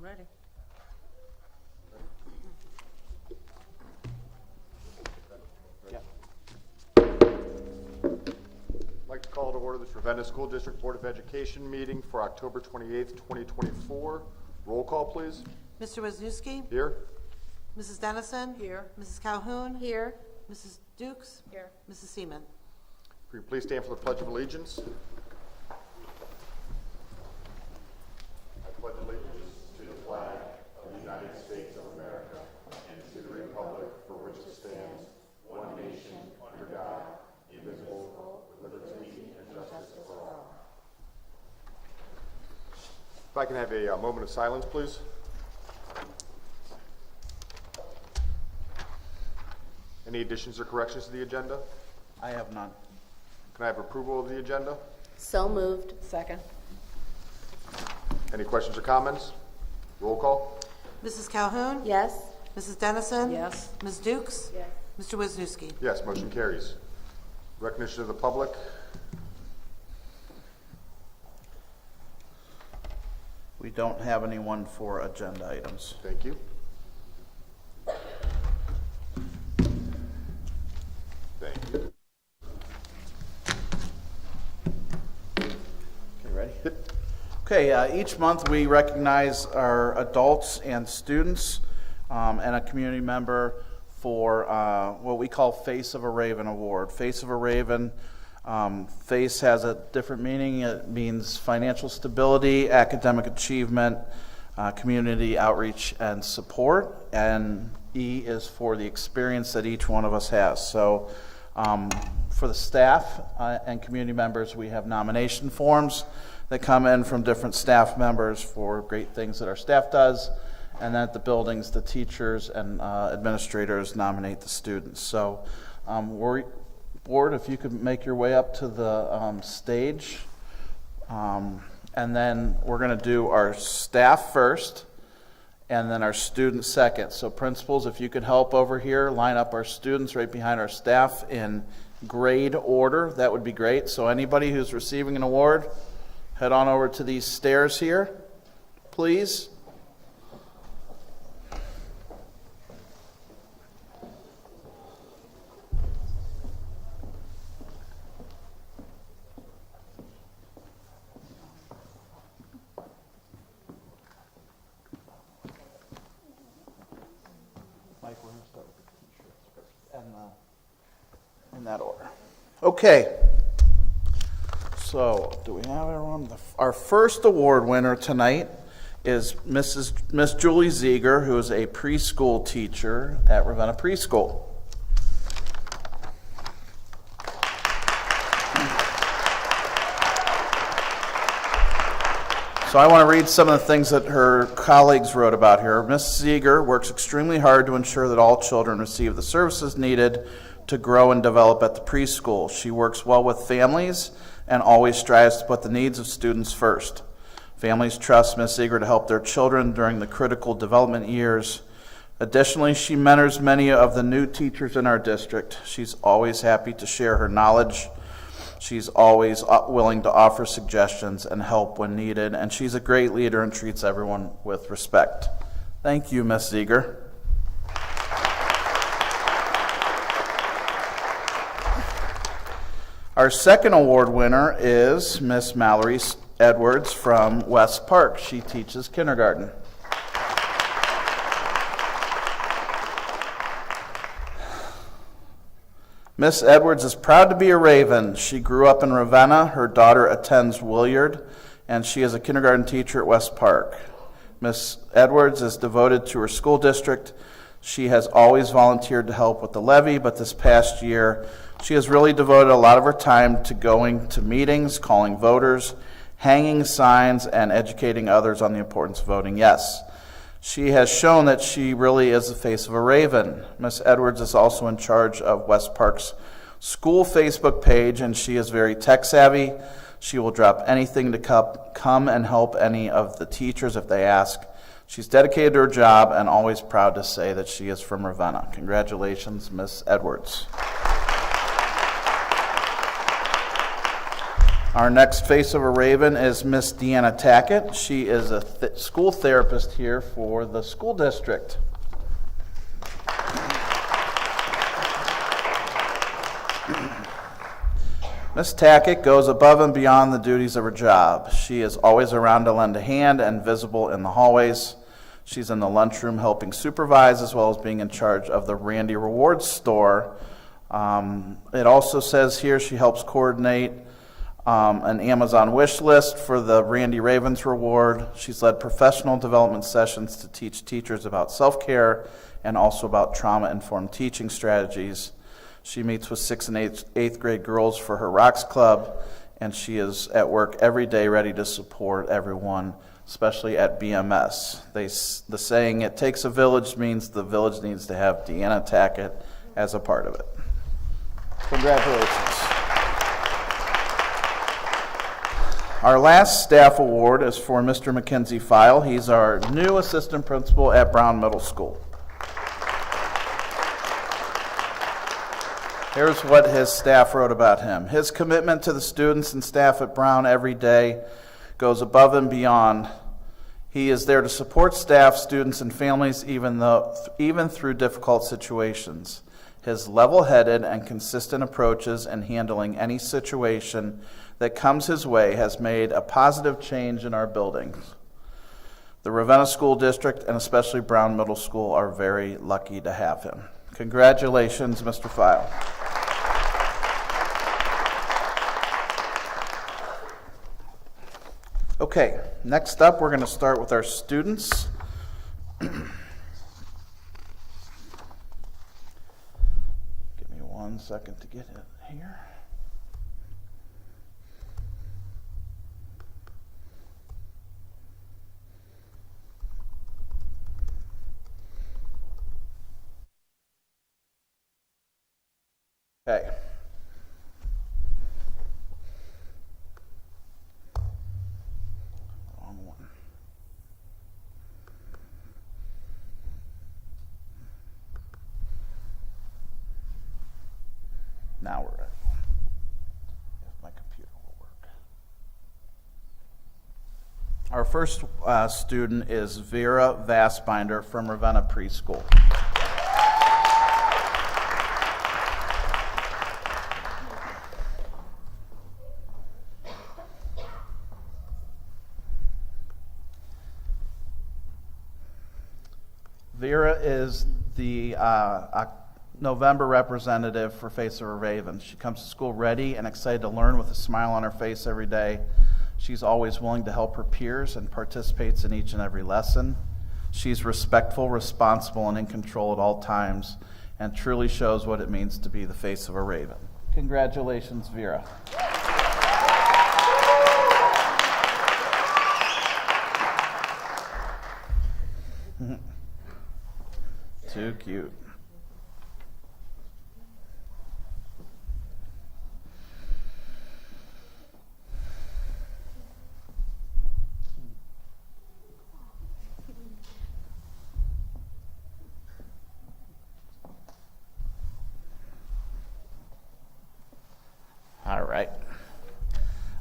I'm ready. I'd like to call to order this Ravenna School District Board of Education meeting for October 28th, 2024. Roll call, please. Mr. Wisniewski? Here. Mrs. Dennison? Here. Mrs. Calhoun? Here. Mrs. Dukes? Here. Mrs. Seaman? Will you please stand for the Pledge of Allegiance? I pledge allegiance to the flag of the United States of America and to the republic for which it stands, one nation, under God, indivisible, with liberty and justice for all. If I can have a moment of silence, please. Any additions or corrections to the agenda? I have none. Can I have approval of the agenda? So moved. Second. Any questions or comments? Roll call. Mrs. Calhoun? Yes. Mrs. Dennison? Yes. Ms. Dukes? Yes. Mr. Wisniewski? Yes, motion carries. Recognition of the public. We don't have anyone for agenda items. Thank you. Thank you. Okay, ready? Okay, each month we recognize our adults and students and a community member for what we call Face of a Raven Award. Face of a Raven, face has a different meaning. It means financial stability, academic achievement, community outreach and support, and E is for the experience that each one of us has. So for the staff and community members, we have nomination forms that come in from different staff members for great things that our staff does. And then at the buildings, the teachers and administrators nominate the students. So board, if you could make your way up to the stage. And then we're going to do our staff first and then our students second. So principals, if you could help over here, line up our students right behind our staff in grade order, that would be great. So anybody who's receiving an award, head on over to these stairs here, please. Mike, we're going to start with the t-shirts and in that order. Okay. So, do we have everyone? Our first award winner tonight is Miss Julie Ziegler, who is a preschool teacher at Ravenna Preschool. So I want to read some of the things that her colleagues wrote about here. Ms. Ziegler works extremely hard to ensure that all children receive the services needed to grow and develop at the preschool. She works well with families and always strives to put the needs of students first. Families trust Ms. Ziegler to help their children during the critical development years. Additionally, she mentors many of the new teachers in our district. She's always happy to share her knowledge. She's always willing to offer suggestions and help when needed, and she's a great leader and treats everyone with respect. Thank you, Ms. Ziegler. Our second award winner is Miss Mallory Edwards from West Park. She teaches kindergarten. Miss Edwards is proud to be a Raven. She grew up in Ravenna. Her daughter attends Williard, and she is a kindergarten teacher at West Park. Miss Edwards is devoted to her school district. She has always volunteered to help with the levy, but this past year, she has really devoted a lot of her time to going to meetings, calling voters, hanging signs, and educating others on the importance of voting yes. She has shown that she really is the face of a Raven. Miss Edwards is also in charge of West Park's school Facebook page, and she is very tech savvy. She will drop anything to come and help any of the teachers if they ask. She's dedicated to her job and always proud to say that she is from Ravenna. Congratulations, Miss Edwards. Our next face of a Raven is Miss Deanna Tackett. She is a school therapist here for the school district. Miss Tackett goes above and beyond the duties of her job. She is always around to lend a hand and visible in the hallways. She's in the lunchroom helping supervise, as well as being in charge of the Randy Rewards store. It also says here she helps coordinate an Amazon wish list for the Randy Ravens Reward. She's led professional development sessions to teach teachers about self-care and also about trauma-informed teaching strategies. She meets with 6th and 8th grade girls for her Rocks Club, and she is at work every day ready to support everyone, especially at BMS. The saying, "It takes a village," means the village needs to have Deanna Tackett as a part of it. Congratulations. Our last staff award is for Mr. Mackenzie File. He's our new assistant principal at Brown Middle School. Here's what his staff wrote about him. His commitment to the students and staff at Brown every day goes above and beyond. He is there to support staff, students, and families even through difficult situations. His level-headed and consistent approaches in handling any situation that comes his way has made a positive change in our buildings. The Ravenna School District, and especially Brown Middle School, are very lucky to have him. Congratulations, Mr. File. Okay, next up, we're going to start with our students. Give me 1 second to get it here. Okay. Wrong one. Now we're ready. If my computer will work. Our first student is Vera Vassbinder from Ravenna Preschool. Vera is the November representative for Face of a Raven. She comes to school ready and excited to learn with a smile on her face every day. She's always willing to help her peers and participates in each and every lesson. She's respectful, responsible, and in control at all times, and truly shows what it means to be the face of a Raven. Congratulations, Vera. Too cute. All right.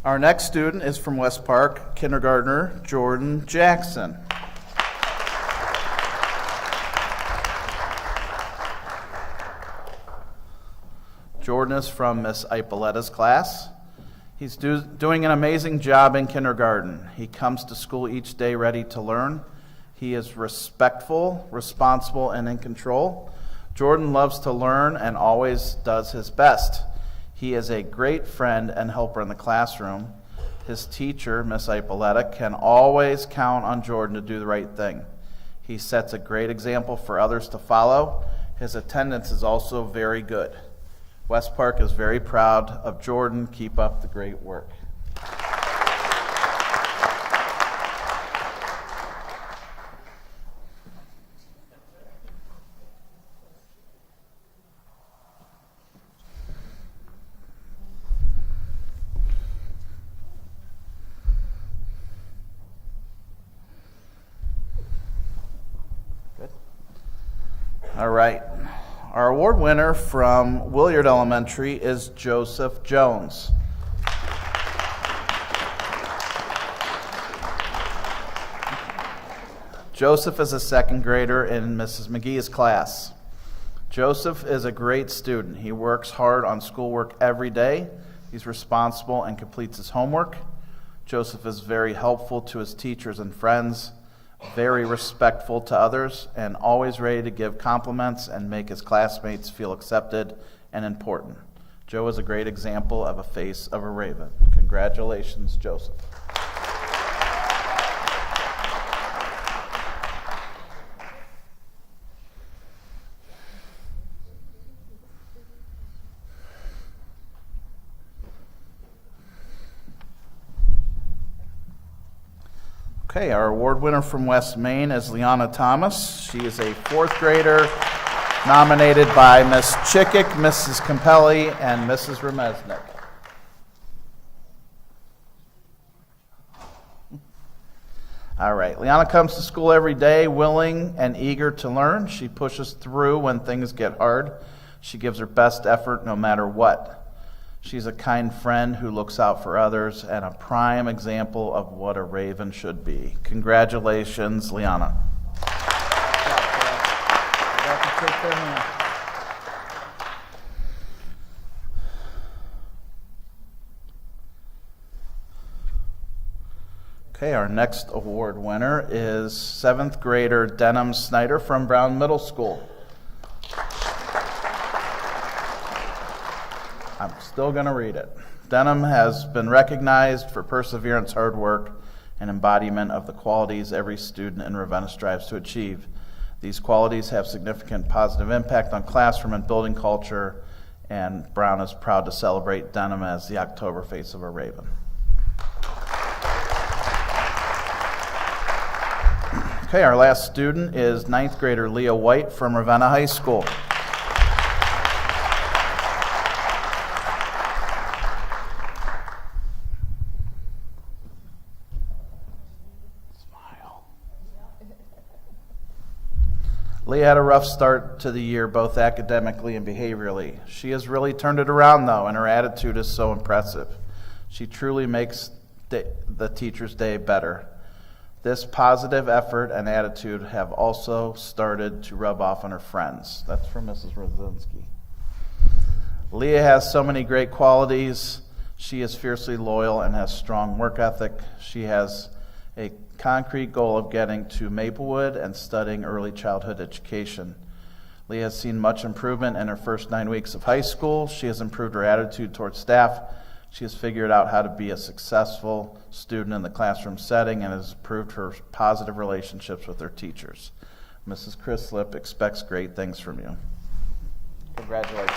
Our next student is from West Park, kindergartner Jordan Jackson. Jordan is from Miss Ipoletta's class. He's doing an amazing job in kindergarten. He comes to school each day ready to learn. He is respectful, responsible, and in control. Jordan loves to learn and always does his best. He is a great friend and helper in the classroom. His teacher, Miss Ipoletta, can always count on Jordan to do the right thing. He sets a great example for others to follow. His attendance is also very good. West Park is very proud of Jordan. Keep up the great work. Good. All right. Our award winner from Williard Elementary is Joseph Jones. Joseph is a second grader in Mrs. McGee's class. Joseph is a great student. He works hard on schoolwork every day. He's responsible and completes his homework. Joseph is very helpful to his teachers and friends, very respectful to others, and always ready to give compliments and make his classmates feel accepted and important. Joe is a great example of a face of a Raven. Congratulations, Joseph. Okay, our award winner from West Main is Liana Thomas. She is a fourth grader nominated by Miss Chickick, Mrs. Campelli, and Mrs. Remesnik. All right, Liana comes to school every day willing and eager to learn. She pushes through when things get hard. She gives her best effort no matter what. She's a kind friend who looks out for others and a prime example of what a Raven should be. Congratulations, Liana. Okay, our next award winner is seventh grader Denham Snyder from Brown Middle School. I'm still going to read it. Denham has been recognized for perseverance, hard work, and embodiment of the qualities every student in Ravenna strives to achieve. These qualities have significant positive impact on classroom and building culture, and Brown is proud to celebrate Denham as the October face of a Raven. Okay, our last student is ninth grader Leah White from Ravenna High School. Leah had a rough start to the year, both academically and behaviorally. She has really turned it around, though, and her attitude is so impressive. She truly makes the teacher's day better. This positive effort and attitude have also started to rub off on her friends. That's from Mrs. Rosinski. Leah has so many great qualities. She is fiercely loyal and has strong work ethic. She has a concrete goal of getting to Maplewood and studying early childhood education. Leah has seen much improvement in her first 9 weeks of high school. She has improved her attitude towards staff. She has figured out how to be a successful student in the classroom setting and has improved her positive relationships with her teachers. Mrs. Chrislip expects great things from you. Congratulations.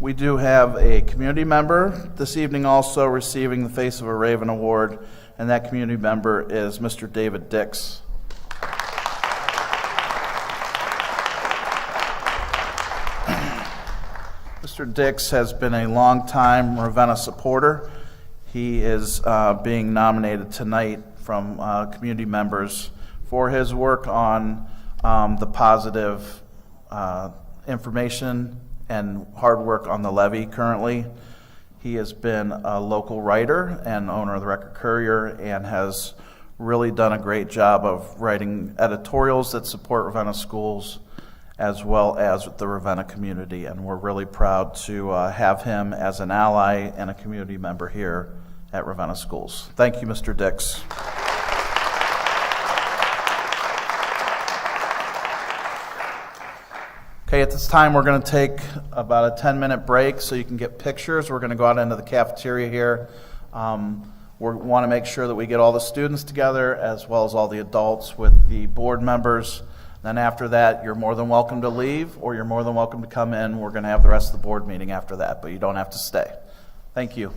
We do have a community member this evening also receiving the Face of a Raven Award, and that community member is Mr. David Dix. Mr. Dix has been a long-time Ravenna supporter. He is being nominated tonight from community members for his work on the positive information and hard work on the levy currently. He has been a local writer and owner of the Record Courier and has really done a great job of writing editorials that support Ravenna schools as well as the Ravenna community. And we're really proud to have him as an ally and a community member here at Ravenna Schools. Thank you, Mr. Dix. Okay, at this time we're going to take about a 10-minute break so you can get pictures. We're going to go out into the cafeteria here. We want to make sure that we get all the students together as well as all the adults with the board members. Then after that, you're more than welcome to leave or you're more than welcome to come in. We're going to have the rest of the board meeting after that, but you don't have to stay. Thank you.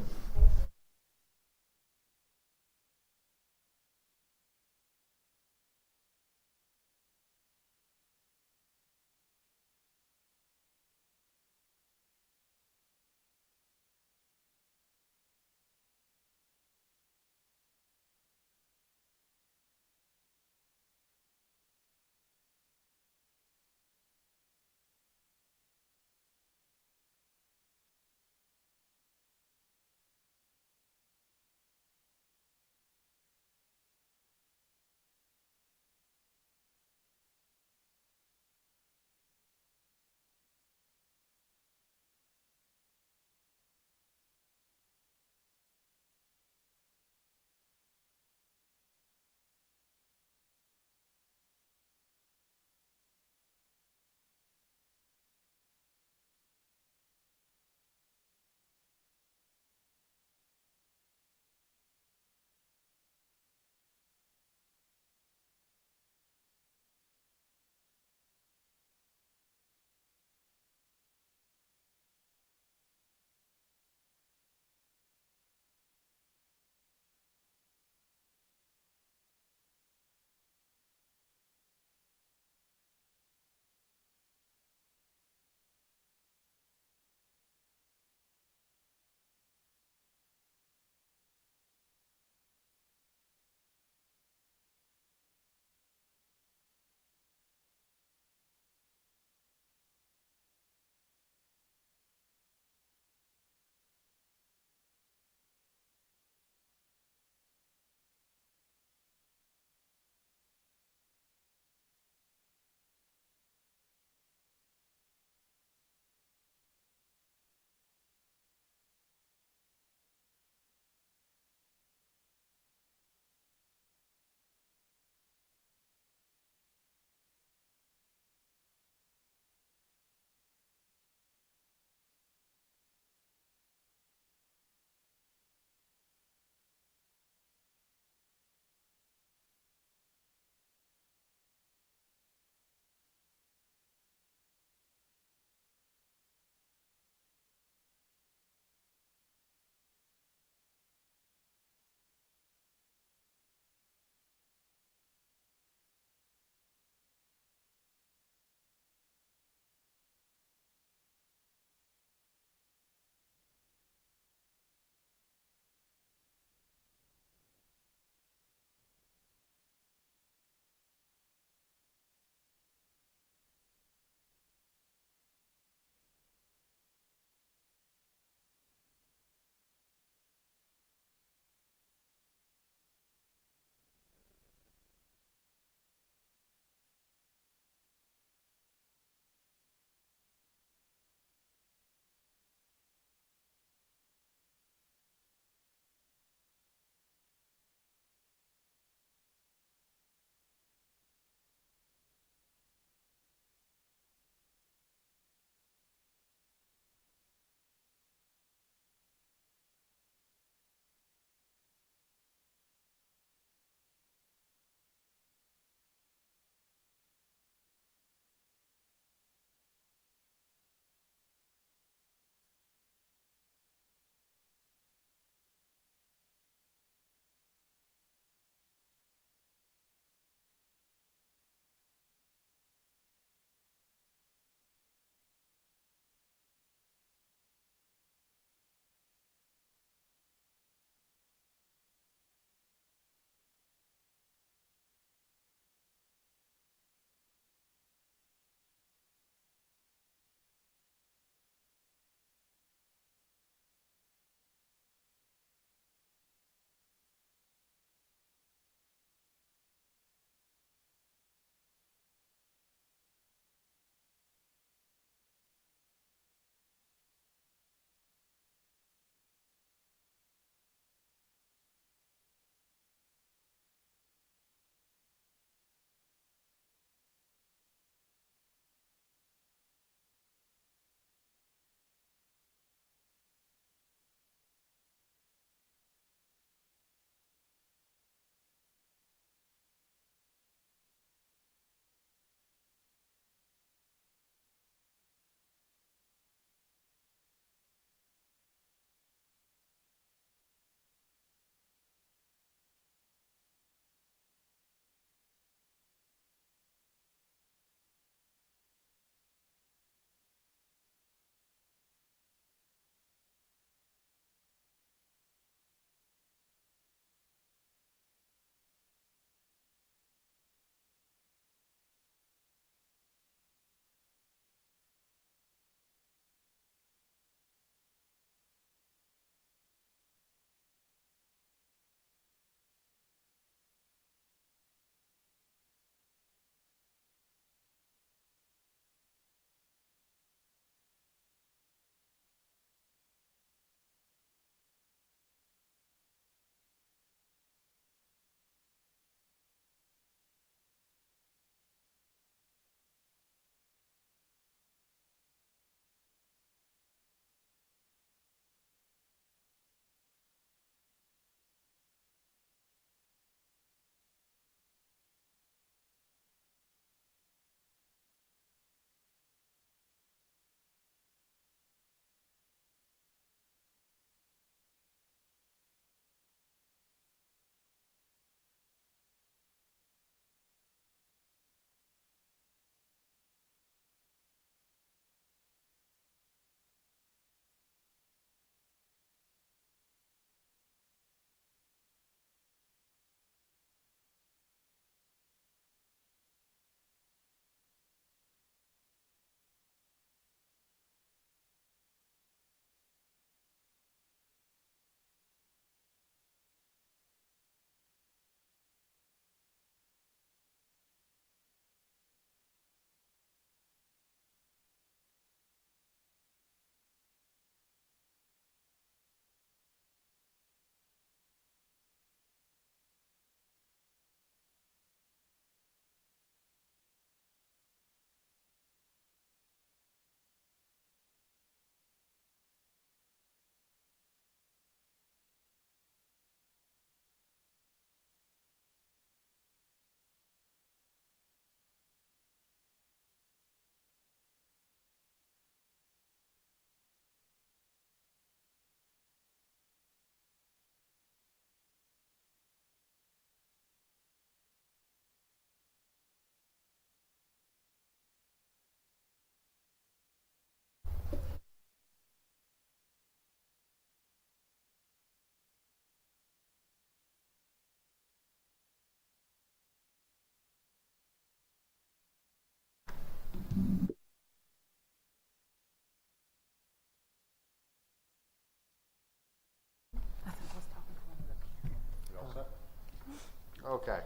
Okay.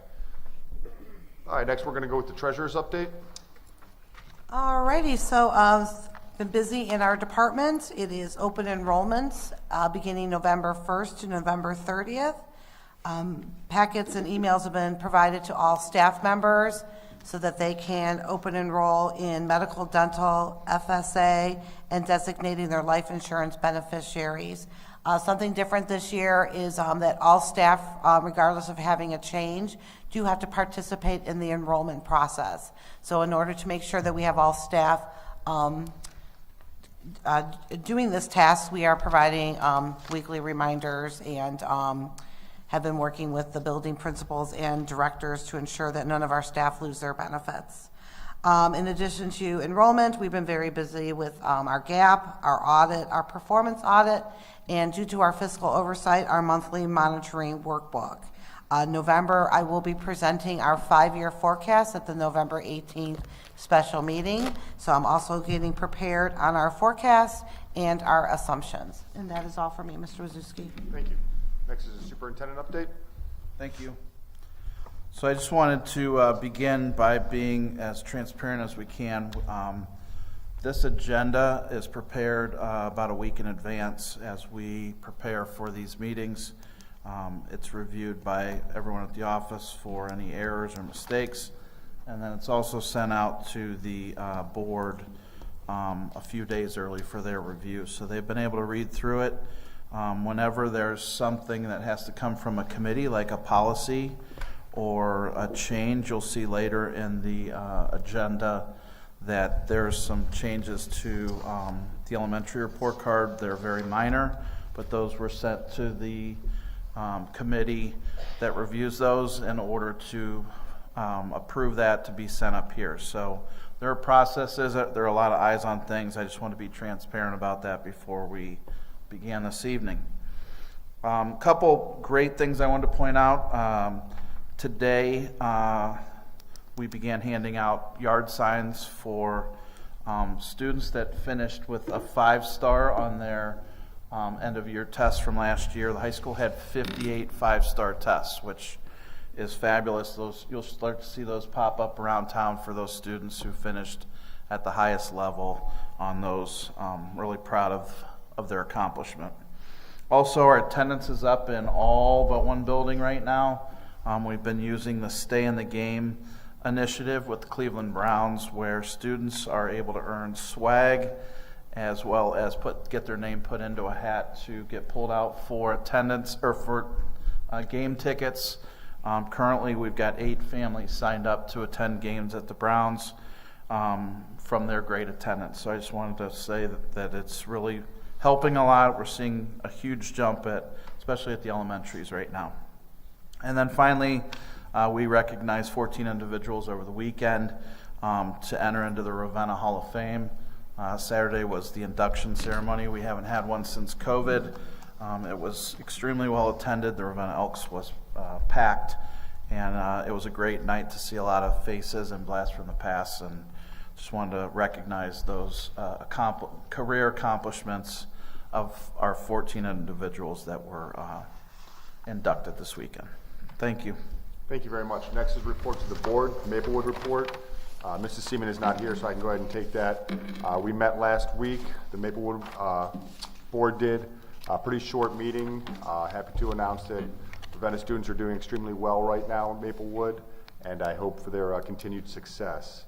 All right, next we're going to go with the treasurer's update. Alrighty, so been busy in our department. It is open enrollments beginning November 1st to November 30th. Packets and emails have been provided to all staff members so that they can open enroll in medical, dental, FSA, and designating their life insurance beneficiaries. Something different this year is that all staff, regardless of having a change, do have to participate in the enrollment process. So in order to make sure that we have all staff doing this task, we are providing weekly reminders and have been working with the building principals and directors to ensure that none of our staff lose their benefits. In addition to enrollment, we've been very busy with our GAP, our audit, our performance audit, and due to our fiscal oversight, our monthly monitoring workbook. November, I will be presenting our 5-year forecast at the November 18th special meeting. So I'm also getting prepared on our forecast and our assumptions. And that is all for me, Mr. Wazowski. Thank you. Next is the superintendent update. Thank you. So I just wanted to begin by being as transparent as we can. This agenda is prepared about a week in advance as we prepare for these meetings. It's reviewed by everyone at the office for any errors or mistakes, and then it's also sent out to the board a few days early for their review. So they've been able to read through it. Whenever there's something that has to come from a committee, like a policy or a change, you'll see later in the agenda that there's some changes to the elementary report card. They're very minor, but those were sent to the committee that reviews those in order to approve that to be sent up here. So there are processes, there are a lot of eyes on things. I just want to be transparent about that before we began this evening. Couple great things I wanted to point out. Today, we began handing out yard signs for students that finished with a 5-star on their end-of-year test from last year. The high school had 58 5-star tests, which is fabulous. You'll start to see those pop up around town for those students who finished at the highest level on those. Really proud of their accomplishment. Also, our attendance is up in all but one building right now. We've been using the Stay in the Game initiative with the Cleveland Browns, where students are able to earn swag as well as get their name put into a hat to get pulled out for attendance or for game tickets. Currently, we've got 8 families signed up to attend games at the Browns from their great attendance. So I just wanted to say that it's really helping a lot. We're seeing a huge jump especially at the elementaries right now. And then finally, we recognized 14 individuals over the weekend to enter into the Ravenna Hall of Fame. Saturday was the induction ceremony. We haven't had one since COVID. It was extremely well attended. The Ravenna Elks was packed, and it was a great night to see a lot of faces and blasts from the past, and just wanted to recognize those career accomplishments of our 14 individuals that were inducted this weekend. Thank you. Thank you very much. Next is report to the board, Maplewood report. Mrs. Seaman is not here, so I can go ahead and take that. We met last week. The Maplewood board did a pretty short meeting. Happy to announce that Ravenna students are doing extremely well right now in Maplewood, and I hope for their continued success.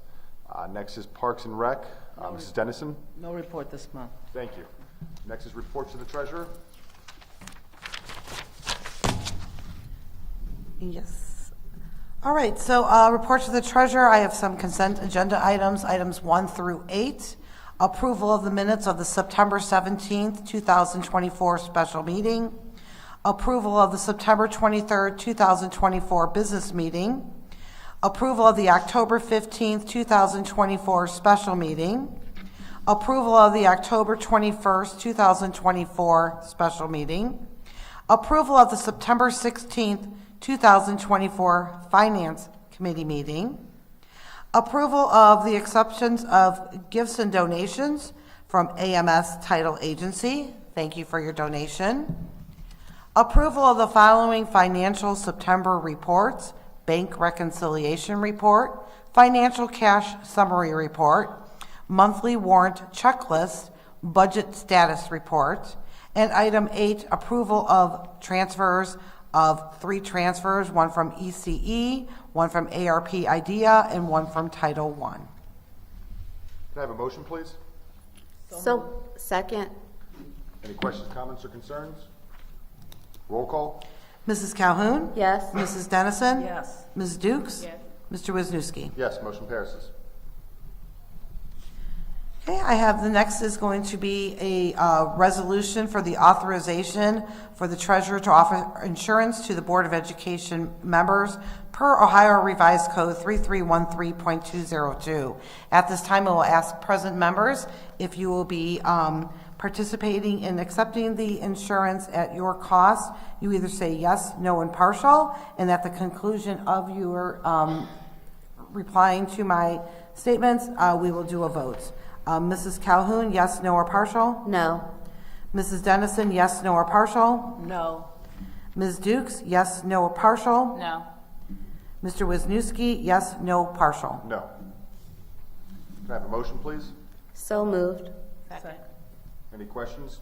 Next is Parks and Rec. Mrs. Dennison. No report this month. Thank you. Next is reports to the treasurer. Yes. All right, so report to the treasurer. I have some consent agenda items 1 through 8. Approval of the minutes of the September 17th, 2024 special meeting. Approval of the September 23rd, 2024 business meeting. Approval of the October 15th, 2024 special meeting. Approval of the October 21st, 2024 special meeting. Approval of the September 16th, 2024 Finance Committee meeting. Approval of the exceptions of gifts and donations from AMS Title Agency. Thank you for your donation. Approval of the following financial September reports: bank reconciliation report, financial cash summary report, monthly warrant checklist, budget status report, and item 8, approval of transfers of 3 transfers, one from ECE, one from ARP IDEA, and one from Title I. Can I have a motion, please? So, second. Any questions, comments, or concerns? Roll call? Mrs. Calhoun? Yes. Mrs. Dennison? Yes. Ms. Dukes? Yes. Mr. Wisniewski? Yes, motion passes. Okay, I have, the next is going to be a resolution for the authorization for the treasurer to offer insurance to the Board of Education members per Ohio Revised Code 3313.202. At this time, I will ask present members if you will be participating in accepting the insurance at your cost. You either say yes, no, and partial, and at the conclusion of your replying to my statements, we will do a vote. Mrs. Calhoun, yes, no, or partial? No. Mrs. Dennison, yes, no, or partial? No. Ms. Dukes, yes, no, or partial? No. Mr. Wisniewski, yes, no, partial. No. Can I have a motion, please? So moved. Second. Any questions?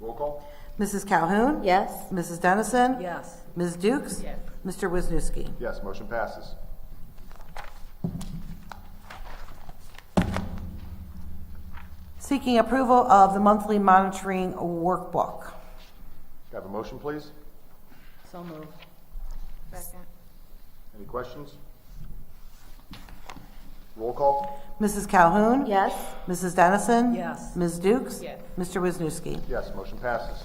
Roll call? Mrs. Calhoun? Yes. Mrs. Dennison? Yes. Ms. Dukes? Yes. Mr. Wisniewski? Yes, motion passes. Seeking approval of the monthly monitoring workbook. Can I have a motion, please? So moved. Second. Any questions? Roll call? Mrs. Calhoun? Yes. Mrs. Dennison? Yes. Ms. Dukes? Yes. Mr. Wisniewski? Yes, motion passes.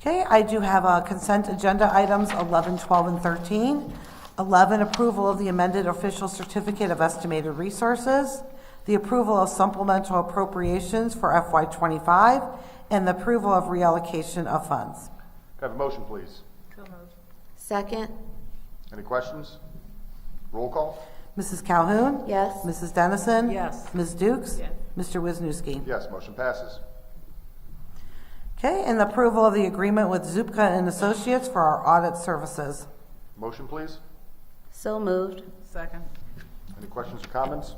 Okay, I do have consent agenda items 11, 12, and 13. 11, approval of the amended official certificate of estimated resources, the approval of supplemental appropriations for FY25, and the approval of reallocation of funds. Can I have a motion, please? So moved. Second. Any questions? Roll call? Mrs. Calhoun? Yes. Mrs. Dennison? Yes. Ms. Dukes? Yes. Mr. Wisniewski? Yes, motion passes. Okay, and the approval of the agreement with Zupka and Associates for our audit services. Motion, please? So moved. Second. Any questions or comments?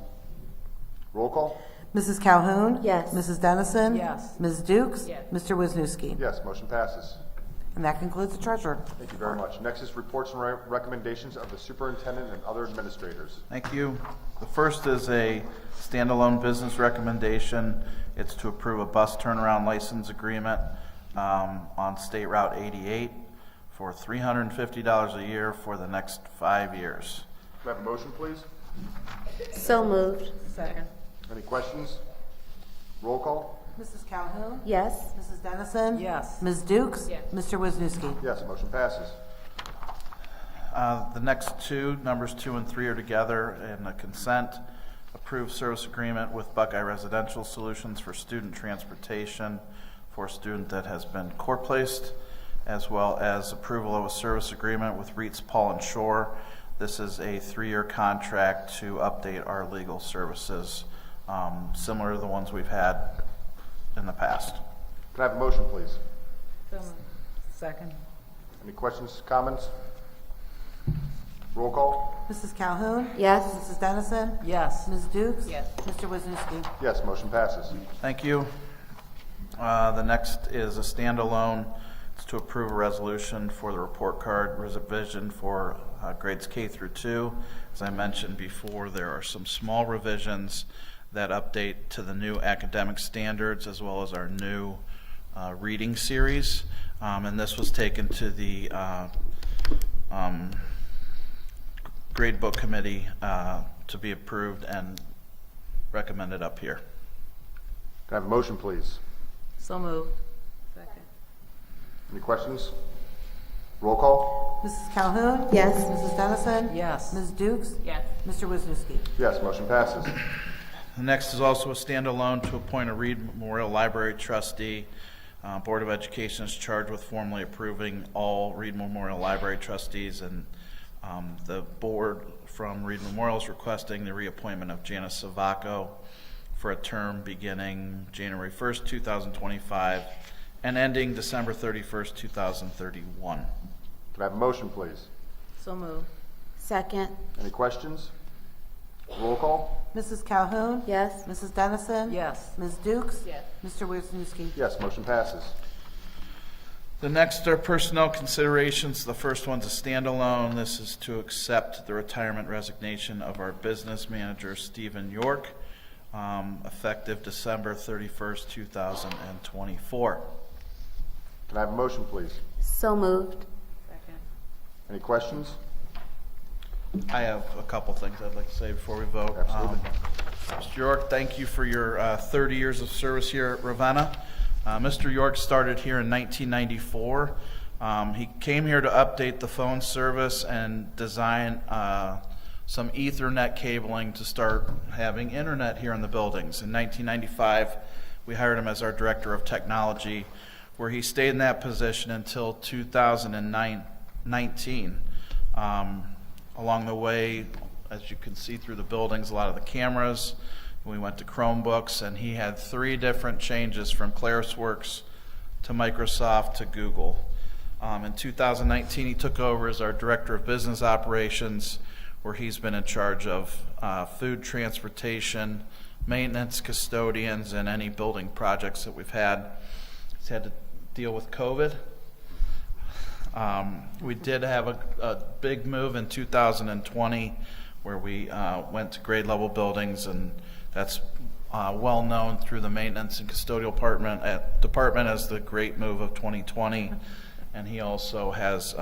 Roll call? Mrs. Calhoun? Yes. Mrs. Dennison? Yes. Ms. Dukes? Yes. Mr. Wisniewski? Yes, motion passes. And that concludes the treasurer. Thank you very much. Next is reports and recommendations of the superintendent and other administrators. Thank you. The first is a standalone business recommendation. It's to approve a bus turnaround license agreement on State Route 88 for $350 a year for the next 5 years. Can I have a motion, please? So moved. Second. Any questions? Roll call? Mrs. Calhoun? Yes. Mrs. Dennison? Yes. Ms. Dukes? Yes. Mr. Wisniewski? Yes, motion passes. The next two, numbers 2 and 3, are together in a consent. Approved service agreement with Buckeye Residential Solutions for student transportation for a student that has been court placed, as well as approval of a service agreement with Reitz, Paul and Shore. This is a 3-year contract to update our legal services, similar to the ones we've had in the past. Can I have a motion, please? So moved. Second. Any questions, comments? Roll call? Mrs. Calhoun? Yes. Mrs. Dennison? Yes. Ms. Dukes? Yes. Mr. Wisniewski? Yes, motion passes. Thank you. The next is a standalone. It's to approve a resolution for the report card revision for grades K through 2. As I mentioned before, there are some small revisions that update to the new academic standards as well as our new reading series. And this was taken to the grade book committee to be approved and recommended up here. Can I have a motion, please? So moved. Second. Any questions? Roll call? Mrs. Calhoun? Yes. Mrs. Dennison? Yes. Ms. Dukes? Yes. Mr. Wisniewski? Yes, motion passes. The next is also a standalone to appoint a Reed Memorial Library trustee. Board of Education is charged with formally approving all Reed Memorial Library trustees, and the board from Reed Memorial is requesting the reappointment of Janice Savaco for a term beginning January 1st, 2025, and ending December 31st, 2031. Can I have a motion, please? So moved. Second. Any questions? Roll call? Mrs. Calhoun? Yes. Mrs. Dennison? Yes. Ms. Dukes? Yes. Mr. Wisniewski? Yes, motion passes. The next are personnel considerations. The first one's a standalone. This is to accept the retirement resignation of our business manager, Stephen York, effective December 31st, 2024. Can I have a motion, please? So moved. Second. Any questions? I have a couple things I'd like to say before we vote. Absolutely. Mr. York, thank you for your 30 years of service here at Ravenna. Mr. York started here in 1994. He came here to update the phone service and design some Ethernet cabling to start having internet here in the buildings. In 1995, we hired him as our director of technology, where he stayed in that position until 2019. Along the way, as you can see through the buildings, a lot of the cameras, we went to Chromebooks, and he had 3 different changes from ClarisWorks to Microsoft to Google. In 2019, he took over as our Director of Business Operations, where he's been in charge of food transportation, maintenance, custodians, and any building projects that we've had. He's had to deal with COVID. We did have a big move in 2020 where we went to grade level buildings, and that's well known through the maintenance and custodial department as the great move of 2020. And he also has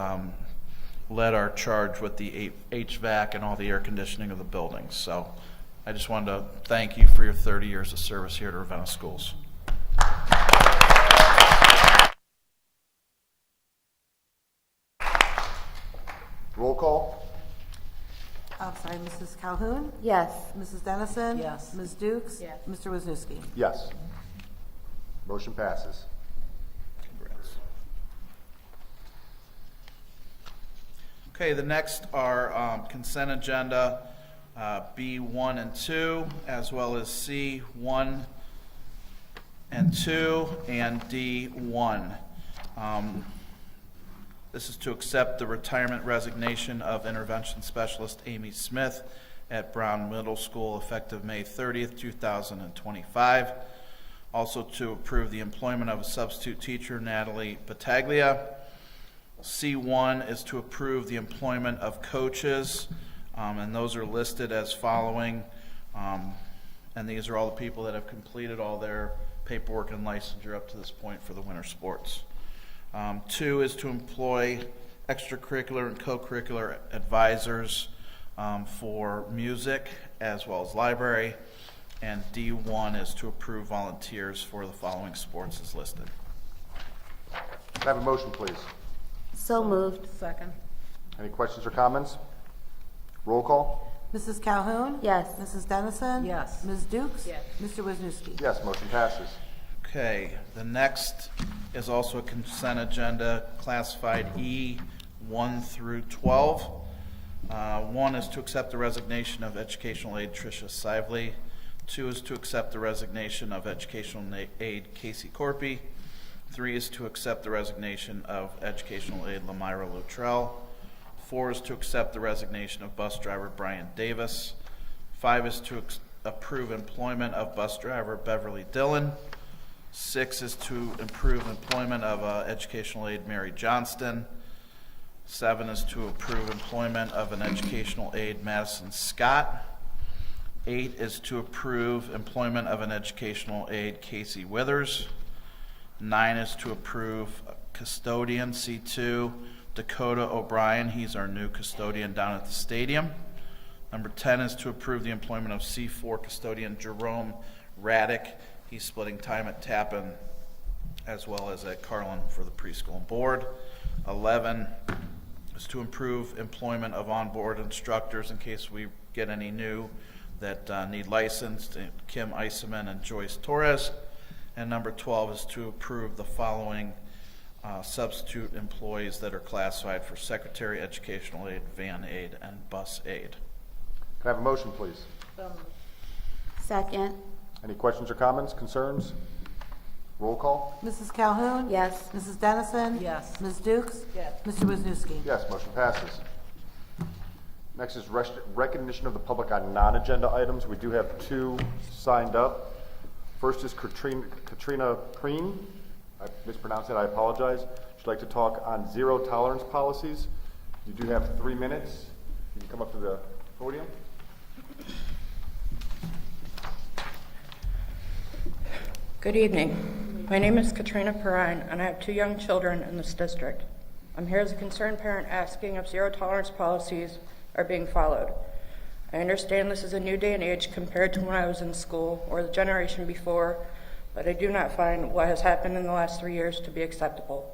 led our charge with the HVAC and all the air conditioning of the buildings. So I just wanted to thank you for your 30 years of service here at Ravenna Schools. Roll call? I'm sorry, Mrs. Calhoun? Yes. Mrs. Dennison? Yes. Ms. Dukes? Yes. Mr. Wisniewski? Yes. Motion passes. Congrats. Okay, the next are consent agenda, B1 and 2, as well as C1 and 2, and D1. This is to accept the retirement resignation of intervention specialist Amy Smith at Brown Middle School effective May 30th, 2025. Also to approve the employment of a substitute teacher, Natalie Battaglia. C1 is to approve the employment of coaches, and those are listed as following. And these are all the people that have completed all their paperwork and licensure up to this point for the winter sports. 2 is to employ extracurricular and co-curricular advisors for music as well as library. And D1 is to approve volunteers for the following sports as listed. Can I have a motion, please? So moved. Second. Any questions or comments? Roll call? Mrs. Calhoun? Yes. Mrs. Dennison? Yes. Ms. Dukes? Yes. Mr. Wisniewski? Yes, motion passes. Okay, the next is also a consent agenda, classified E 1 through 12. 1 is to accept the resignation of educational aide Tricia Sively. 2 is to accept the resignation of educational aide Casey Corpy. 3 is to accept the resignation of educational aide Lamira Luttrell. 4 is to accept the resignation of bus driver Brian Davis. 5 is to approve employment of bus driver Beverly Dillon. 6 is to approve employment of educational aide Mary Johnston. 7 is to approve employment of an educational aide Madison Scott. 8 is to approve employment of an educational aide Casey Withers. 9 is to approve custodian C2 Dakota O'Brien. He's our new custodian down at the stadium. Number 10 is to approve the employment of C4 custodian Jerome Raddick. He's splitting time at Tappan as well as at Carlin for the preschool board. 11 is to improve employment of onboard instructors in case we get any new that need licensed, Kim Eiseman and Joyce Torres. And number 12 is to approve the following substitute employees that are classified for secretary, educational aide, van aide, and bus aide. Can I have a motion, please? So moved. Second. Any questions or comments, concerns? Roll call? Mrs. Calhoun? Yes. Mrs. Dennison? Yes. Ms. Dukes? Yes. Mr. Wisniewski? Yes, motion passes. Next is recognition of the public on non-agenda items. We do have two signed up. First is Katrina Preen. I mispronounced it, I apologize. She'd like to talk on zero tolerance policies. You do have 3 minutes. You can come up to the podium. Good evening. My name is Katrina Perrine, and I have 2 young children in this district. I'm here as a concerned parent asking if zero tolerance policies are being followed. I understand this is a new day and age compared to when I was in school or the generation before, but I do not find what has happened in the last 3 years to be acceptable.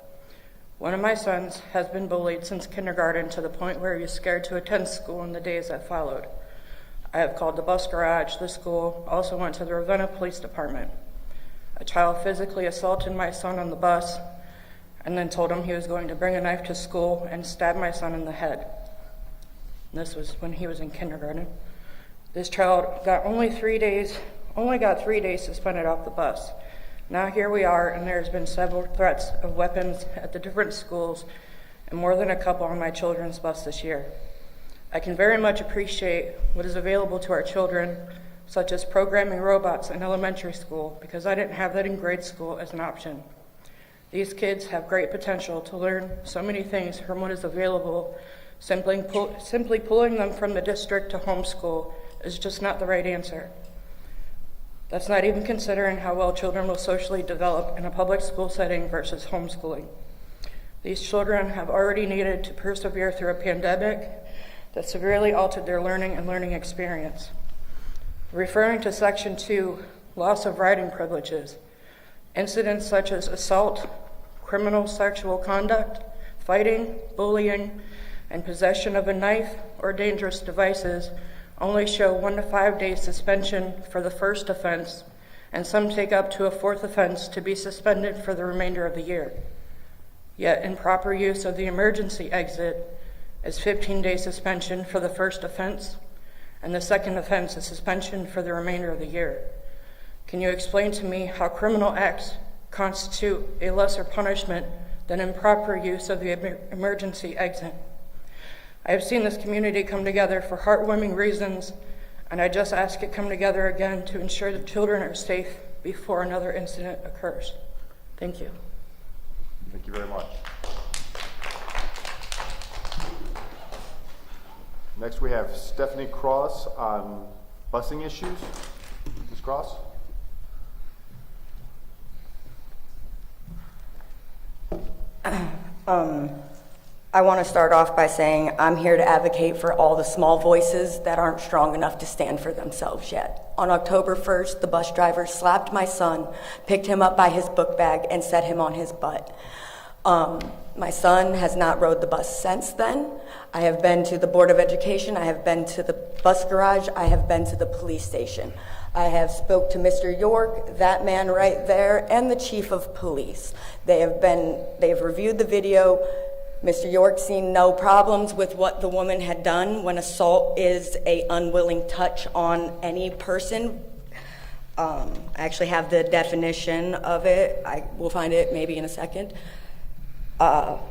One of my sons has been bullied since kindergarten to the point where he was scared to attend school in the days that followed. I have called the bus garage, the school, also went to the Ravenna Police Department. A child physically assaulted my son on the bus and then told him he was going to bring a knife to school and stab my son in the head. This was when he was in kindergarten. This child got only got 3 days suspended off the bus. Now here we are, and there's been several threats of weapons at the different schools and more than a couple on my children's bus this year. I can very much appreciate what is available to our children, such as programming robots in elementary school, because I didn't have that in grade school as an option. These kids have great potential to learn so many things from what is available. Simply pulling them from the district to homeschool is just not the right answer. That's not even considering how well children will socially develop in a public school setting versus homeschooling. These children have already needed to persevere through a pandemic that severely altered their learning and learning experience. Referring to Section 2, loss of writing privileges, incidents such as assault, criminal sexual conduct, fighting, bullying, and possession of a knife or dangerous devices only show 1 to 5 days suspension for the first offense, and some take up to a 4th offense to be suspended for the remainder of the year. Yet improper use of the emergency exit is 15-day suspension for the first offense, and the second offense is suspension for the remainder of the year. Can you explain to me how criminal acts constitute a lesser punishment than improper use of the emergency exit? I have seen this community come together for heartwarming reasons, and I just ask it come together again to ensure that children are safe before another incident occurs. Thank you. Thank you very much. Next, we have Stephanie Cross on busing issues. Ms. Cross? I want to start off by saying I'm here to advocate for all the small voices that aren't strong enough to stand for themselves yet. On October 1st, the bus driver slapped my son, picked him up by his book bag, and set him on his butt. My son has not rode the bus since then. I have been to the Board of Education, I have been to the bus garage, I have been to the police station. I have spoke to Mr. York, that man right there, and the chief of police. They have reviewed the video. Mr. York seen no problems with what the woman had done when assault is an unwilling touch on any person. I actually have the definition of it. I will find it maybe in a second. But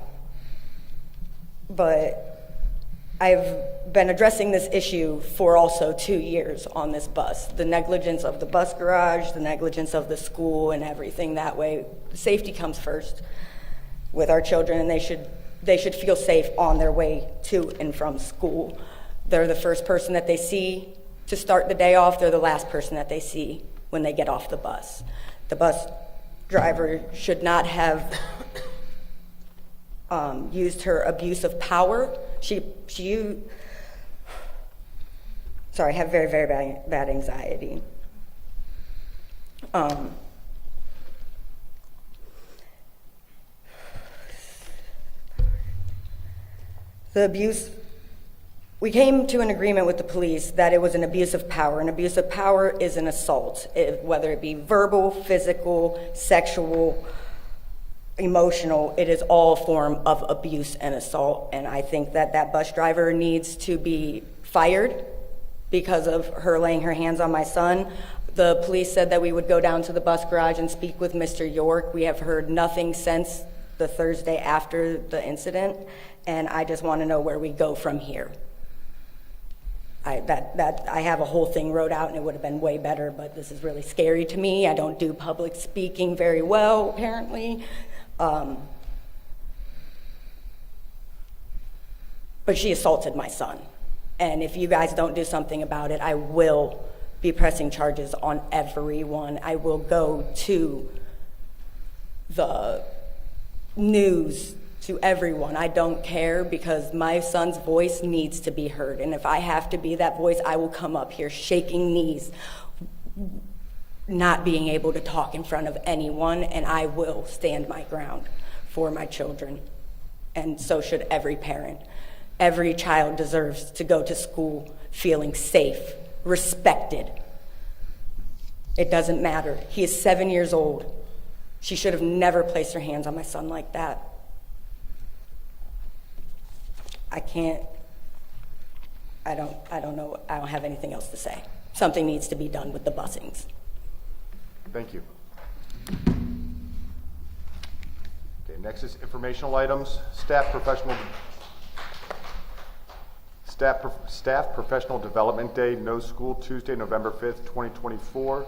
I've been addressing this issue for also 2 years on this bus. The negligence of the bus garage, the negligence of the school, and everything that way. Safety comes first with our children, and they should feel safe on their way to and from school. They're the first person that they see to start the day off. They're the last person that they see when they get off the bus. The bus driver should not have used her abuse of power. Sorry, I have very, very bad anxiety. The abuse, we came to an agreement with the police that it was an abuse of power. An abuse of power is an assault, whether it be verbal, physical, sexual, emotional, it is all form of abuse and assault. And I think that that bus driver needs to be fired because of her laying her hands on my son. The police said that we would go down to the bus garage and speak with Mr. York. We have heard nothing since the Thursday after the incident, and I just want to know where we go from here. I have a whole thing wrote out, and it would have been way better, but this is really scary to me. I don't do public speaking very well, apparently. But she assaulted my son, and if you guys don't do something about it, I will be pressing charges on everyone. I will go to the news, to everyone. I don't care, because my son's voice needs to be heard. And if I have to be that voice, I will come up here shaking knees, not being able to talk in front of anyone, and I will stand my ground for my children. And so should every parent. Every child deserves to go to school feeling safe, respected. It doesn't matter. He is 7 years old. She should have never placed her hands on my son like that. I don't know, I don't have anything else to say. Something needs to be done with the busings. Thank you. Okay, next is informational items. Staff Professional Development Day, no school, Tuesday, November 5th, 2024.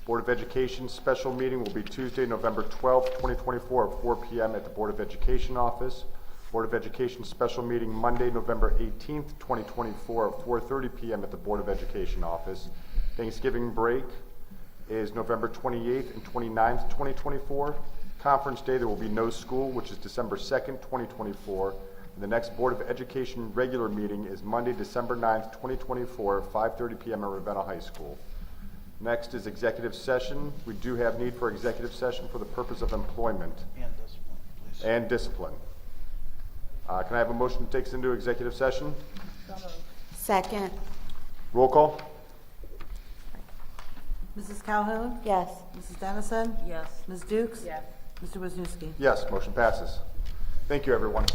Board of Education special meeting will be Tuesday, November 12th, 2024 at 4 p.m. at the Board of Education office. Board of Education special meeting Monday, November 18th, 2024 at 4:30 p.m. at the Board of Education office. Thanksgiving break is November 28th and 29th, 2024. Conference day, there will be no school, which is December 2nd, 2024. And the next Board of Education regular meeting is Monday, December 9th, 2024 at 5:30 p.m. at Ravenna High School. Next is executive session. We do have need for executive session for the purpose of employment And discipline, please. and discipline. Can I have a motion to take us into executive session? Second. Roll call. Mrs. Calhoun? Yes. Mrs. Dennison? Yes. Ms. Dukes? Yes. Mr. Wisniewski? Yes, motion passes. Thank you, everyone.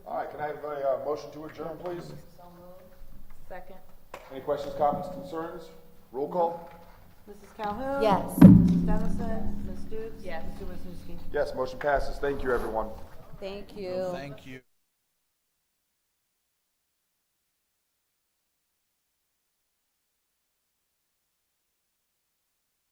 All right, can I have a motion to adjourn, please? Second. Any questions, comments, concerns? Roll call? Mrs. Calhoun? Yes. Mrs. Dennison? Ms. Dukes? Yes. Mr. Wisniewski? Yes, motion passes. Thank you, everyone. Thank you. Thank you.